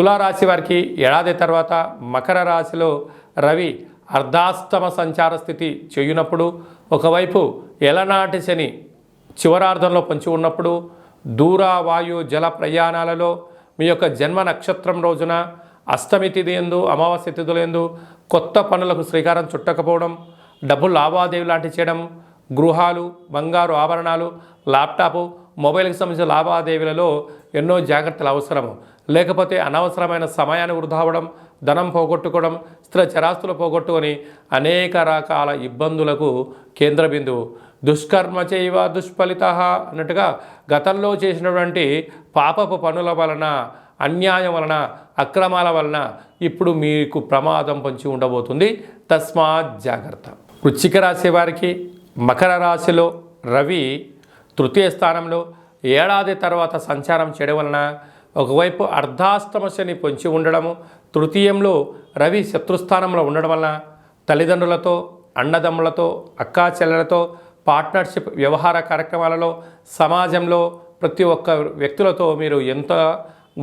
తులారాశి వారికి ఏడాది తర్వాత మకర రాశిలో రవి అర్ధాష్టమ సంచార స్థితి చేయునప్పుడు, ఒకవైపు ఎలనాటి శని చివరార్ధంలో పొంచి ఉన్నప్పుడు, దూర వాయు జల ప్రయాణాలలో మీ యొక్క జన్మ నక్షత్రం రోజున అష్టమి తిథి యందు అమావాస్య తిథులందు కొత్త పనులకు శ్రీకారం చుట్టకపోవడం, డబ్బు లావాదేవీ లాంటివి చేయడం, గృహాలు, బంగారు ఆభరణాలు, ల్యాప్టాపు, మొబైల్కి సంబంధించిన లావాదేవీలలో ఎన్నో జాగ్రత్తలు అవసరము. లేకపోతే అనవసరమైన సమయాన్ని వృధా అవ్వడం, ధనం పోగొట్టుకోవడం, స్థిర చరాస్తులు పోగొట్టుకొని అనేక రకాల ఇబ్బందులకు కేంద్ర బిందువు. దుష్కర్మ చైవ దుష్ఫలిత అన్నట్టుగా గతంలో చేసినటువంటి పాపపు పనుల వలన, అన్యాయం వలన, అక్రమాల వలన ఇప్పుడు మీకు ప్రమాదం పొంచి ఉండబోతుంది. తస్మాత్ జాగ్రత్త. వృశ్చిక రాశి వారికి మకర రాశిలో రవి తృతీయ స్థానంలో ఏడాది తర్వాత సంచారం చేయడం వలన ఒకవైపు అర్ధాష్టమ శని పొంచి ఉండడము, తృతీయంలో రవి శత్రుస్థానంలో ఉండడం వలన తల్లిదండ్రులతో, అన్నదమ్ములతో, అక్కా చెల్లెలతో, పార్ట్నర్షిప్ వ్యవహార కార్యక్రమాలలో, సమాజంలో ప్రతి ఒక్క వ్యక్తులతో మీరు ఎంత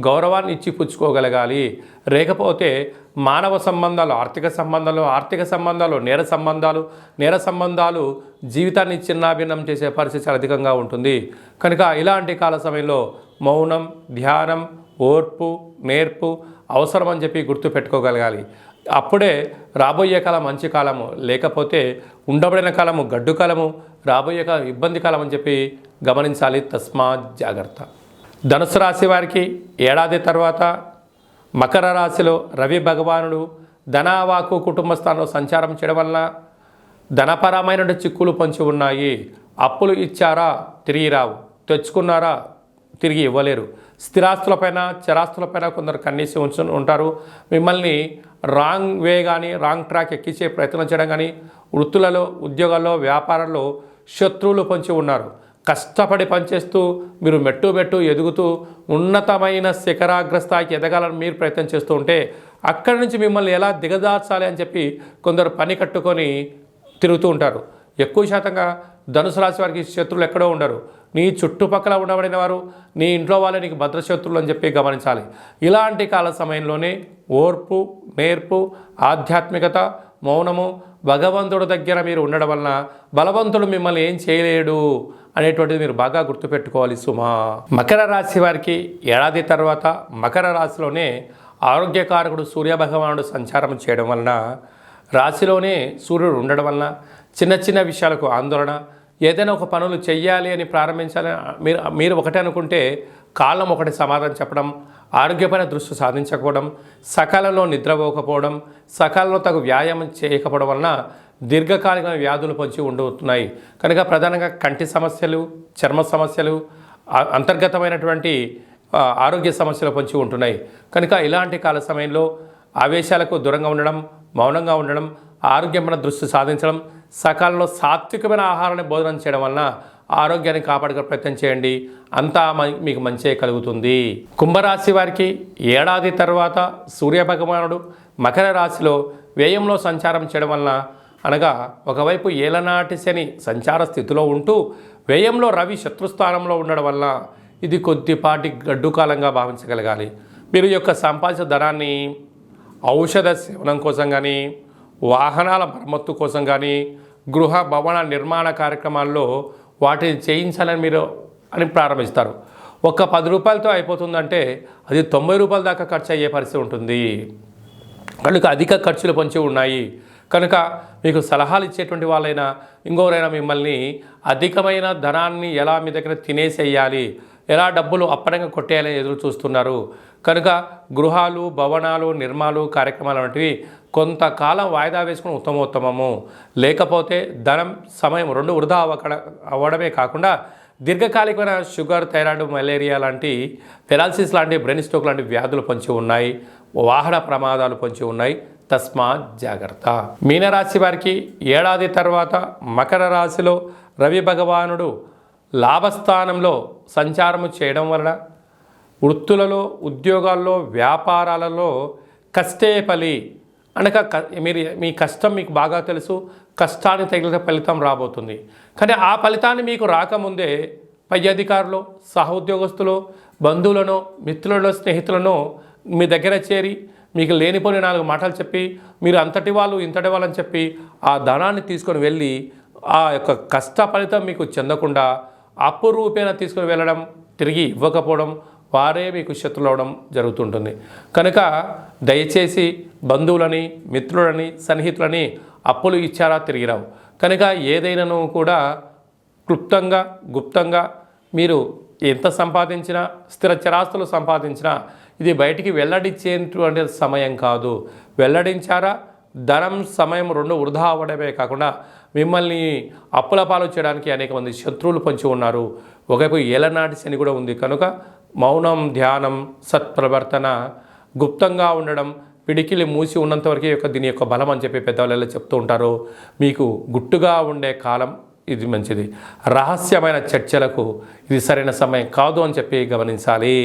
గౌరవాన్ని ఇచ్చి పుచ్చుకోగలగాలి. లేకపోతే మానవ సంబంధాలు, ఆర్థిక సంబంధాలు, నేర సంబంధాలు జీవితాన్ని చిన్నాభిన్నం చేసే పరిస్థితి చాలా అధికంగా ఉంటుంది. కనుక ఇలాంటి కాల సమయంలో మౌనం, ధ్యానం, ఓర్పు, నేర్పు అవసరమని చెప్పి గుర్తు పెట్టుకోగలగాలి. అప్పుడే రాబోయే కాలం మంచి కాలము, లేకపోతే ఉండబడిన కాలము గడ్డు కాలము, రాబోయే కాలం ఇబ్బంది కాలం అని చెప్పి గమనించాలి. తస్మాత్ జాగ్రత్త. ధనుసు రాశి వారికి ఏడాది తర్వాత మకర రాశిలో రవి భగవానుడు ధనవాకు కుటుంబ స్థానంలో సంచారం చేయడం వలన ధనపరమైన చిక్కులు పొంచి ఉన్నాయి. అప్పులు ఇచ్చారా తిరిగి రావు, తెచ్చుకున్నారా తిరిగి ఇవ్వలేరు. స్థిరాస్తులపైన, చరాస్తులపైన కొందరు కన్నీసి ఉంటారు. మిమ్మల్ని రాంగ్ వే కానీ, రాంగ్ ట్రాక్ ఎక్కించే ప్రయత్నం చేయడం కానీ, వృత్తులలో, ఉద్యోగాల్లో, వ్యాపారాల్లో శత్రువులు పొంచి ఉన్నారు. కష్టపడి పనిచేస్తూ మీరు మెట్టు ఎదుగుతూ ఉన్నతమైన శిఖరాగ్రస్థాయికి ఎదగాలని మీరు ప్రయత్నం చేస్తూ ఉంటే అక్కడి నుంచి మిమ్మల్ని ఎలా దిగజార్చాలి అని చెప్పి కొందరు పని కట్టుకొని తిరుగుతూ ఉంటారు. ఎక్కువ శాతంగా ధనుసు రాశి వారికి శత్రువులు ఎక్కడో ఉండరు. నీ చుట్టుపక్కల ఉండబడిన వారు, నీ ఇంట్లో వాళ్ళే నీకు భద్రశత్రువులు అని చెప్పి గమనించాలి. ఇలాంటి కాల సమయంలోనే ఓర్పు, నేర్పు, ఆధ్యాత్మికత, మౌనము, భగవంతుడి దగ్గర మీరు ఉండడం వలన బలవంతుడు మిమ్మల్ని ఏం చేయలేడు అనేటువంటిది మీరు బాగా గుర్తుపెట్టుకోవాలి సుమా. మకర రాశి వారికి ఏడాది తర్వాత మకర రాశిలోనే ఆరోగ్యకారకుడు సూర్యభగవానుడు సంచారం చేయడం వలన, రాశిలోనే సూర్యుడు ఉండడం వలన చిన్న చిన్న విషయాలకు ఆందోళన, ఏదైనా ఒక పనులు చెయ్యాలి అని ప్రారంభించాలని మీరు ఒకటే అనుకుంటే కాలం ఒకటి సమాధానం చెప్పడం, ఆరోగ్యపైన దృష్టి సాధించకపోవడం, సకాలంలో నిద్రపోకపోవడం, సకాలంలో తగు వ్యాయామం చేయకపోవడం వలన దీర్ఘకాలిక వ్యాధులు పొంచి ఉండుతున్నాయి. కనుక ప్రధానంగా కంటి సమస్యలు, చర్మ సమస్యలు, అంతర్గతమైనటువంటి ఆరోగ్య సమస్యలు పొంచి ఉంటున్నాయి. కనుక ఇలాంటి కాల సమయంలో ఆవేశాలకు దూరంగా ఉండడం, మౌనంగా ఉండడం, ఆరోగ్యమైన దృష్టి సాధించడం, సకాలంలో సాత్వికమైన ఆహారాన్ని భోజనం చేయడం వలన ఆరోగ్యాన్ని కాపాడుకునే ప్రయత్నం చేయండి. అంతా మీకు మంచే కలుగుతుంది. కుంభరాశి వారికి ఏడాది తర్వాత సూర్యభగవానుడు మకర రాశిలో వ్యయంలో సంచారం చేయడం వలన, అనగా ఒకవైపు ఏలనాటి శని సంచార స్థితిలో ఉంటూ వ్యయంలో రవి శత్రుస్థానంలో ఉండడం వల్ల ఇది కొద్దిపాటి గడ్డు కాలంగా భావించగలగాలి. మీరు యొక్క సంపాదించిన ధనాన్ని ఔషధ సేవనం కోసం కానీ, వాహనాల మరమ్మత్తు కోసం కానీ, గృహ భవన నిర్మాణ కార్యక్రమాల్లో వాటిని చేయించాలని మీరు ప్రారంభిస్తారు. ఒక 10 రూపాయలతో అయిపోతుందంటే అది 90 రూపాయల దాకా ఖర్చు అయ్యే పరిస్థితి ఉంటుంది. కనుక అధిక ఖర్చులు పొంచి ఉన్నాయి. కనుక మీకు సలహాలు ఇచ్చేటువంటి వాళ్ళైనా ఇంకోరైనా మిమ్మల్ని అధికమైన ధనాన్ని ఎలా మీ దగ్గర తినేసేయాలి, ఎలా డబ్బులు అప్పడంగా కొట్టేయాలని ఎదురు చూస్తున్నారు. కనుక గృహాలు, భవనాలు, నిర్మాణాలు, కార్యక్రమాలు వంటివి కొంతకాలం వాయిదా వేసుకుని ఉత్తమోత్తమము. లేకపోతే ధనం, సమయం రెండు వృధా అవ్వడమే కాకుండా దీర్ఘకాలికమైన షుగర్, థైరాయిడ్, మలేరియా లాంటి, పెరాలసిస్ లాంటి, బ్రెయిన్ స్ట్రోక్ లాంటి వ్యాధులు పొంచి ఉన్నాయి. వాహన ప్రమాదాలు పొంచి ఉన్నాయి. తస్మాత్ జాగ్రత్త. మీనరాశి వారికి ఏడాది తర్వాత మకర రాశిలో రవి భగవానుడు లాభస్థానంలో సంచారము చేయడం వలన వృత్తులలో, ఉద్యోగాల్లో, వ్యాపారాలలో కష్టే ఫలి అనగా మీ కష్టం మీకు బాగా తెలుసు, కష్టానికి తగిన ఫలితం రాబోతుంది. కానీ ఆ ఫలితాన్ని మీకు రాకముందే పై అధికారులు, సహోద్యోగస్తులు, బంధువులను, మిత్రులను, స్నేహితులను మీ దగ్గర చేరి మీకు లేనిపోని 4 మాటలు చెప్పి మీరు అంతటి వాళ్ళు ఇంతటి వాళ్ళని చెప్పి ఆ ధనాన్ని తీసుకొని వెళ్ళి ఆ యొక్క కష్ట ఫలితం మీకు చెందకుండా అప్పు రూపేణ తీసుకొని వెళ్ళడం, తిరిగి ఇవ్వకపోవడం, వారే మీకు శత్రులు అవడం జరుగుతుంటుంది. కనుక దయచేసి బంధువులని, మిత్రులని, సన్నిహితులని అప్పులు ఇచ్చారా తిరిగి రావు. కనుక ఏదైనాను కూడా క్లుప్తంగా గుప్తంగా మీరు ఎంత సంపాదించినా, స్థిర చరాస్తులు సంపాదించినా ఇది బయటికి వెల్లడించేటువంటి సమయం కాదు. వెల్లడించారా ధనం, సమయం 2 వృధా అవ్వడమే కాకుండా మిమ్మల్ని అప్పుల పాలు చేయడానికి అనేక మంది శత్రువులు పొంచి ఉన్నారు. ఒకవైపు ఏలనాటి శని కూడా ఉంది. కనుక మౌనం, ధ్యానం, సత్ప్రవర్తన, గుప్తంగా ఉండడం, పిడికిలి మూసి ఉన్నంతవరకే దీని యొక్క బలం అని చెప్పి పెద్దవాళ్ళు చెప్తూ ఉంటారు. మీకు గుట్టుగా ఉండే కాలం ఇది మంచిది. రహస్యమైన చర్చలకు ఇది సరైన సమయం కాదు అని చెప్పి గమనించాలి.